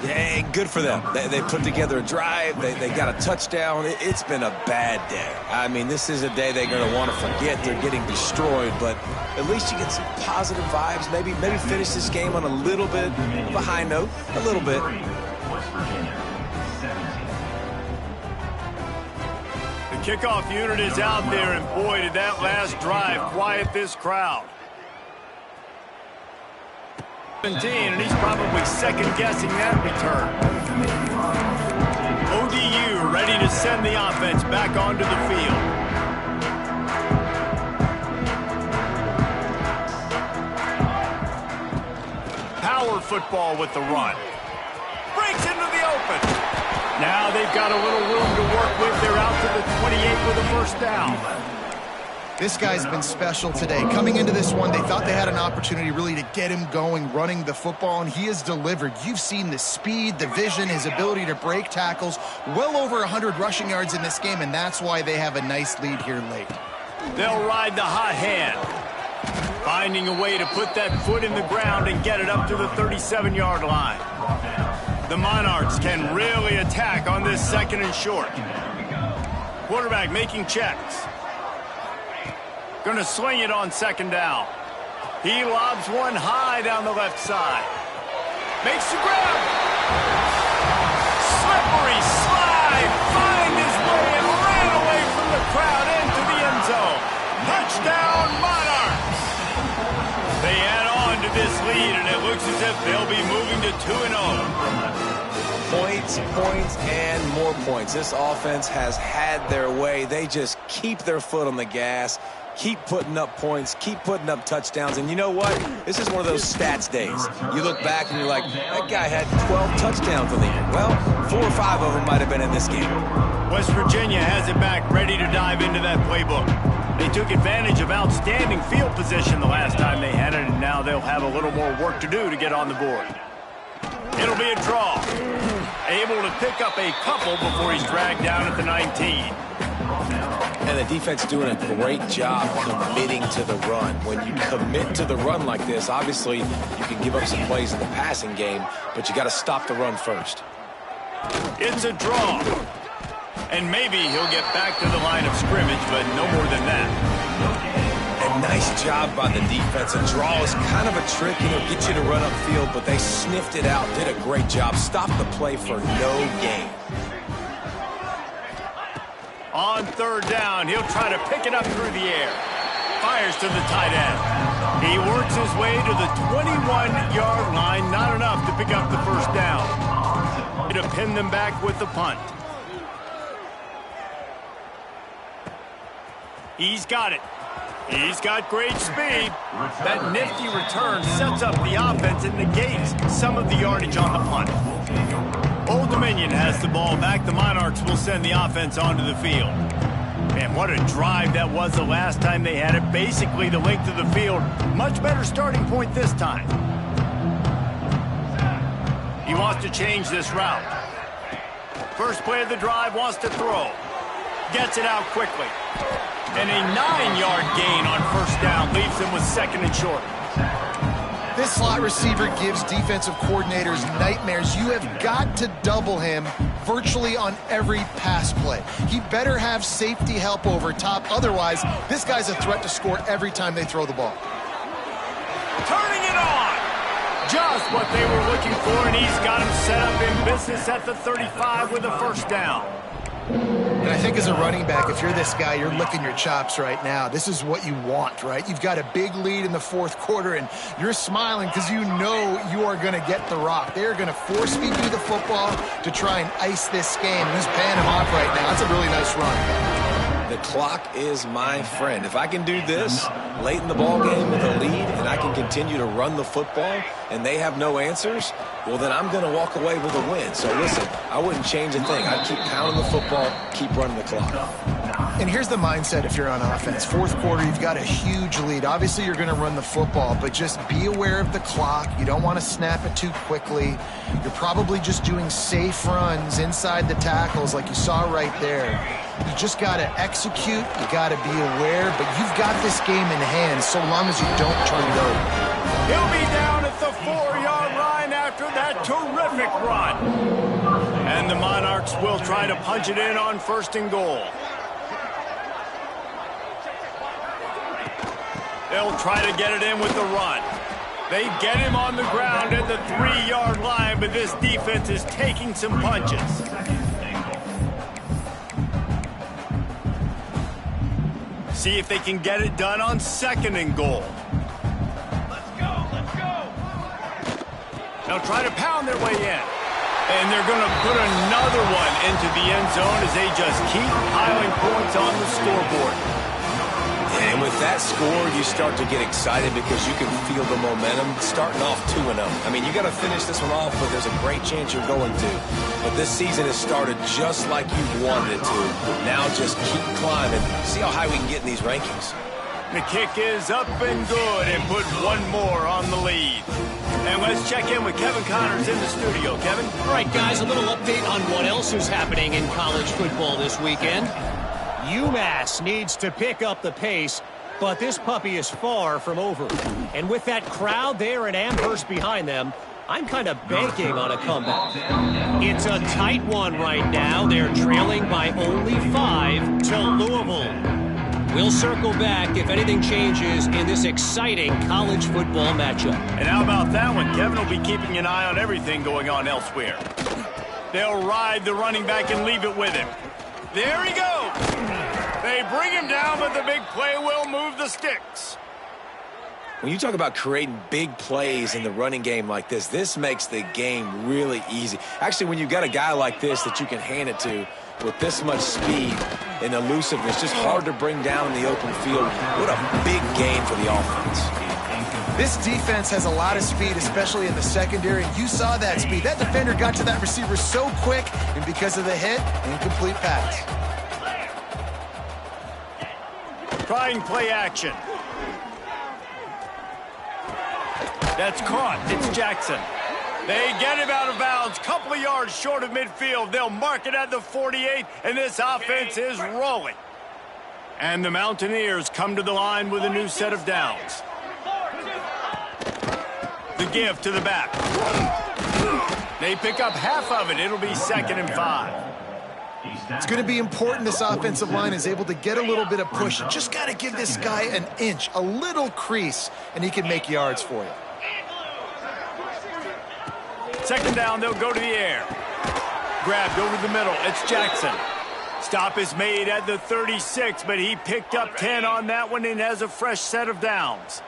Yeah, good for them. They put together a drive. They got a touchdown. It's been a bad day. I mean, this is a day they're going to want to forget. They're getting destroyed, but at least you get some positive vibes. Maybe finish this game on a little bit of a high note. A little bit. The kickoff unit is out there, and boy, did that last drive quiet this crowd. 17, and he's probably second-guessing that return. ODU ready to send the offense back onto the field. Power football with the run. Breaks into the open. Now they've got a little room to work with. They're out to the 28 with a first down. This guy's been special today. Coming into this one, they thought they had an opportunity really to get him going, running the football, and he has delivered. You've seen the speed, the vision, his ability to break tackles. Well over 100 rushing yards in this game, and that's why they have a nice lead here late. They'll ride the hot hand. Finding a way to put that foot in the ground and get it up to the 37-yard line. The Monarchs can really attack on this second and short. Quarterback making checks. Going to sling it on second down. He lobs one high down the left side. Makes the grab. Slippery slide. Find his way and ran away from the crowd into the end zone. Touchdown, Monarchs. They add on to this lead, and it looks as if they'll be moving to 2-0. Points, and more points. This offense has had their way. They just keep their foot on the gas, keep putting up points, keep putting up touchdowns. And you know what? This is one of those stats days. You look back and you're like, that guy had 12 touchdowns in the year. Well, 4 or 5 of them might have been in this game. West Virginia has it back, ready to dive into that playbook. They took advantage of outstanding field position the last time they had it, and now they'll have a little more work to do to get on the board. It'll be a draw. Able to pick up a couple before he's dragged down at the 19. And the defense doing a great job committing to the run. When you commit to the run like this, obviously you can give up some plays in the passing game, but you got to stop the run first. It's a draw. And maybe he'll get back to the line of scrimmage, but no more than that. And nice job by the defense. A draw is kind of a trick, get you to run upfield, but they sniffed it out, did a great job. Stopped the play for no gain. On third down, he'll try to pick it up through the air. Fires to the tight end. He works his way to the 21-yard line. Not enough to pick up the first down. To pin them back with the punt. He's got it. He's got great speed. That nifty return sets up the offense and negates some of the yardage on the punt. Old Dominion has the ball back. The Monarchs will send the offense onto the field. Man, what a drive that was the last time they had it. Basically the length of the field. Much better starting point this time. He wants to change this route. First play of the drive, wants to throw. Gets it out quickly. And a 9-yard gain on first down leaves him with second and short. This slot receiver gives defensive coordinators nightmares. You have got to double him virtually on every pass play. He better have safety help over top. Otherwise, this guy's a threat to score every time they throw the ball. Turning it on. Just what they were looking for, and he's got him set up in business at the 35 with a first down. And I think as a running back, if you're this guy, you're licking your chops right now. This is what you want, right? You've got a big lead in the fourth quarter, and you're smiling because you know you are going to get the rock. They're going to force feed you the football to try and ice this game. He's paying him off right now. That's a really nice run. The clock is my friend. If I can do this late in the ball game with a lead and I can continue to run the football and they have no answers, well, then I'm going to walk away with a win. So, listen, I wouldn't change a thing. I'd keep pounding the football, keep running the clock. And here's the mindset if you're on offense. Fourth quarter, you've got a huge lead. Obviously, you're going to run the football, but just be aware of the clock. You don't want to snap it too quickly. You're probably just doing safe runs inside the tackles like you saw right there. You just got to execute. You got to be aware, but you've got this game in hand so long as you don't turn it over. He'll be down at the 4-yard line after that terrific run. And the Monarchs will try to punch it in on first and goal. They'll try to get it in with the run. They get him on the ground at the 3-yard line, but this defense is taking some punches. See if they can get it done on second and goal. Let's go, let's go. They'll try to pound their way in. And they're going to put another one into the end zone as they just keep piling points on the scoreboard. And with that score, you start to get excited because you can feel the momentum starting off 2-0. I mean, you got to finish this one off, but there's a great chance you're going to. But this season has started just like you wanted it to. Now just keep climbing. See how high we can get in these rankings. The kick is up and good and put one more on the lead. And let's check in with Kevin Connors in the studio. Kevin? All right, guys, a little update on what else is happening in college football this weekend. UMass needs to pick up the pace, but this puppy is far from over. And with that crowd there in Amherst behind them, I'm kind of banking on a comeback. It's a tight one right now. They're trailing by only 5 to Louisville. We'll circle back if anything changes in this exciting college football matchup. And how about that one? Kevin will be keeping an eye on everything going on elsewhere. They'll ride the running back and leave it with him. There he goes. They bring him down, but the big play will move the sticks. When you talk about creating big plays in the running game like this makes the game really easy. Actually, when you've got a guy like this that you can hand it to with this much speed and elusiveness, just hard to bring down in the open field. What a big gain for the offense. This defense has a lot of speed, especially in the secondary. You saw that speed. That defender got to that receiver so quick, and because of the hit, incomplete pass. Trying play action. That's caught. It's Jackson. They get him out of bounds. Couple of yards short of midfield. They'll mark it at the 48, and this offense is rolling. And the Mountaineers come to the line with a new set of downs. The give to the back. They pick up half of it. It'll be 2nd and 5. It's going to be important this offensive line is able to get a little bit of push. You just got to give this guy an inch, a little crease, and he can make yards for you. 2nd down, they'll go to the air. Grabbed over the middle. It's Jackson. Stop is made at the 36, but he picked up 10 on that one and has a fresh set of downs.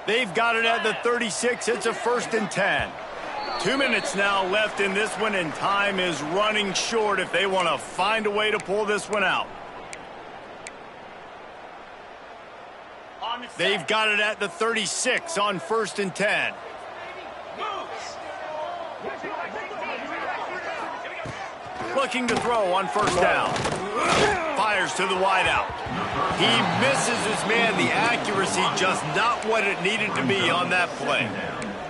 They've got it at the 36. It's a 1st and 10. 2 minutes now left in this one, and time is running short if they want to find a way to pull this one out. They've got it at the 36 on 1st and 10. Looking to throw on 1st down. Fires to the wideout. He misses his man. The accuracy just not what it needed to be on that play.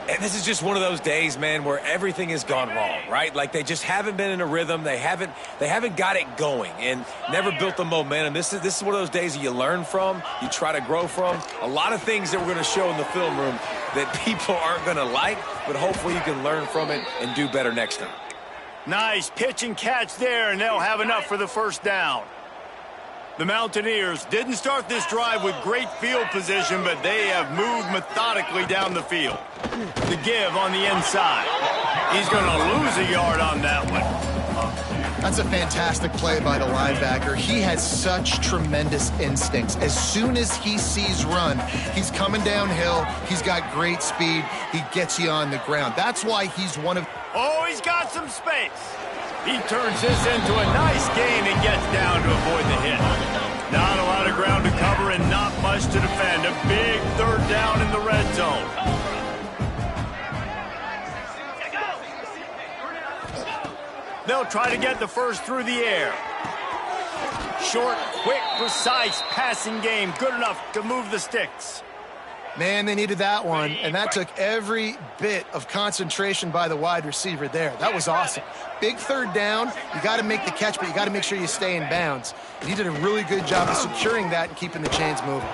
And this is just one of those days, man, where everything has gone wrong, right? Like they just haven't been in a rhythm. They haven't got it going and never built the momentum. This is one of those days that you learn from, you try to grow from. A lot of things that we're going to show in the film room that people aren't going to like, but hopefully you can learn from it and do better next time. Nice pitch and catch there, and they'll have enough for the 1st down. The Mountaineers didn't start this drive with great field position, but they have moved methodically down the field. The give on the inside. He's going to lose a yard on that one. That's a fantastic play by the linebacker. He has such tremendous instincts. As soon as he sees run, he's coming downhill. He's got great speed. He gets you on the ground. That's why he's one of... Oh, he's got some space. He turns this into a nice gain and gets down to avoid the hit. Not a lot of ground to cover and not much to defend. A big 3rd down in the red zone. They'll try to get the 1st through the air. Short, quick, precise passing game. Good enough to move the sticks. Man, they needed that one, and that took every bit of concentration by the wide receiver there. That was awesome. Big 3rd down. You got to make the catch, but you got to make sure you stay in bounds. And he did a really good job of securing that and keeping the chains moving.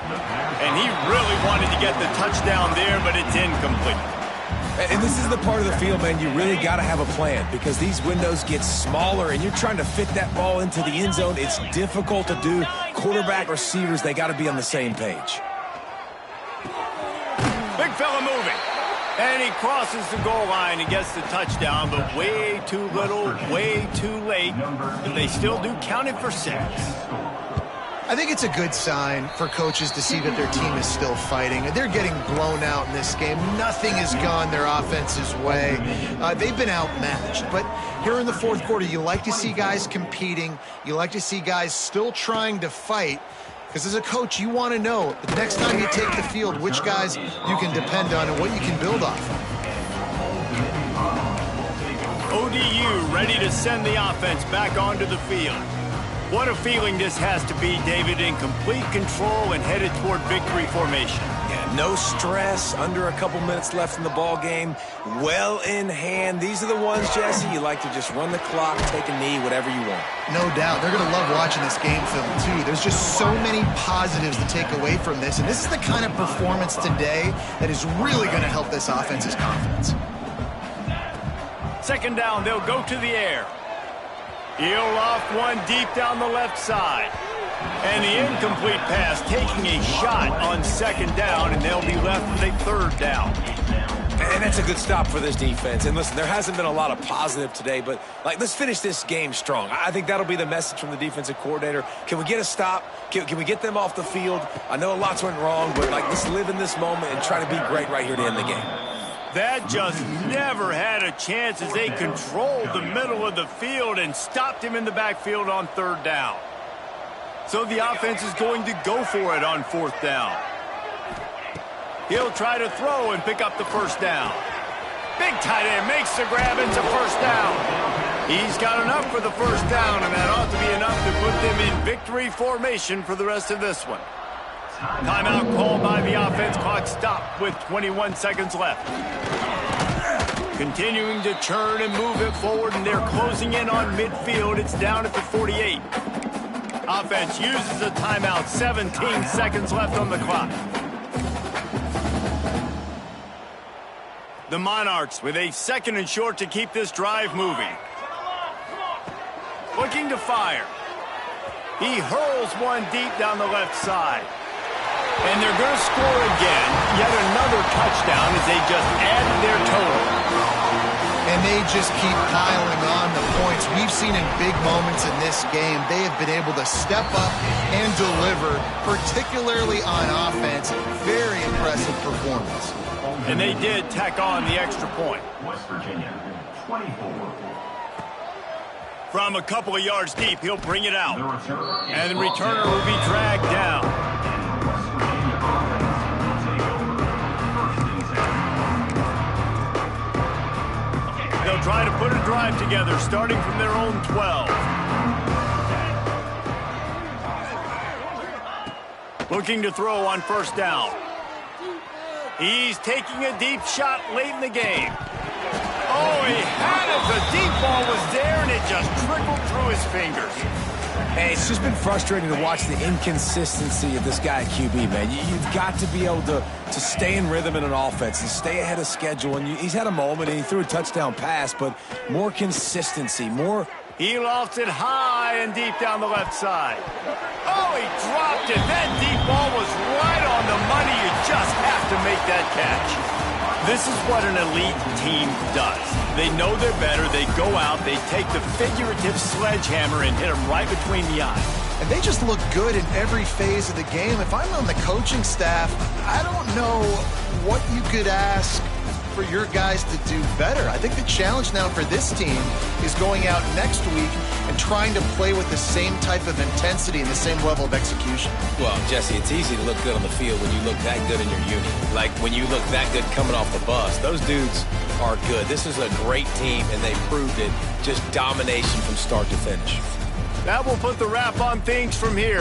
And he really wanted to get the touchdown there, but it's incomplete. And this is the part of the field, man, you really got to have a plan because these windows get smaller and you're trying to fit that ball into the end zone. It's difficult to do. Quarterback, receivers, they got to be on the same page. Big fella moving. And he crosses the goal line and gets the touchdown, but way too little, way too late. But they still do count it for 6. I think it's a good sign for coaches to see that their team is still fighting. They're getting blown out in this game. Nothing has gone their offense's way. They've been outmatched. But here in the 4th quarter, you like to see guys competing. You like to see guys still trying to fight. Because as a coach, you want to know the next time you take the field, which guys you can depend on and what you can build off of. ODU ready to send the offense back onto the field. What a feeling this has to be, David, in complete control and headed toward victory formation. Yeah, no stress, under a couple minutes left in the ball game, well in hand. These are the ones, Jesse, you like to just run the clock, take a knee, whatever you want. No doubt. They're going to love watching this game film, too. There's just so many positives to take away from this, and this is the kind of performance today that is really going to help this offense's confidence. 2nd down, they'll go to the air. He'll loft one deep down the left side. And the incomplete pass taking a shot on 2nd down, and they'll be left with a 3rd down. And And that's a good stop for this defense. And listen, there hasn't been a lot of positive today, but let's finish this game strong. I think that'll be the message from the defensive coordinator. Can we get a stop? Can we get them off the field? I know lots went wrong, but let's live in this moment and try to be great right here to end the game. That just never had a chance as they controlled the middle of the field and stopped him in the backfield on third down. So the offense is going to go for it on fourth down. He'll try to throw and pick up the first down. Big tight end makes the grab into first down. He's got enough for the first down, and that ought to be enough to put them in victory formation for the rest of this one. Timeout called by the offense. Clock stopped with 21 seconds left. Continuing to churn and move it forward, and they're closing in on midfield. It's down at the 48. Offense uses a timeout. 17 seconds left on the clock. The Monarchs with a second and short to keep this drive moving. Looking to fire. He hurls one deep down the left side. And they're going to score again. Yet another touchdown as they just added their total. And they just keep piling on the points. We've seen in big moments in this game, they have been able to step up and deliver, particularly on offense. Very impressive performance. And they did tack on the extra point. West Virginia, 24. From a couple of yards deep, he'll bring it out. And the returner will be dragged down. They'll try to put a drive together, starting from their own 12. Looking to throw on first down. He's taking a deep shot late in the game. Oh, he had it. The deep ball was there, and it just trickled through his fingers. Hey, it's just been frustrating to watch the inconsistency of this guy at QB, man. You've got to be able to stay in rhythm in an offense and stay ahead of schedule. And he's had a moment, and he threw a touchdown pass, but more consistency, more... He lofts it high and deep down the left side. Oh, he dropped it. That deep ball was right on the money. You just have to make that catch. This is what an elite team does. They know they're better. They go out. They take the figurative sledgehammer and hit them right between the eyes. And they just look good in every phase of the game. If I'm on the coaching staff, I don't know what you could ask for your guys to do better. I think the challenge now for this team is going out next week and trying to play with the same type of intensity and the same level of execution. Well, Jesse, it's easy to look good on the field when you look that good in your unit. Like when you look that good coming off the bus. Those dudes are good. This is a great team, and they proved it. Just domination from start to finish. That will put the wrap on things from here.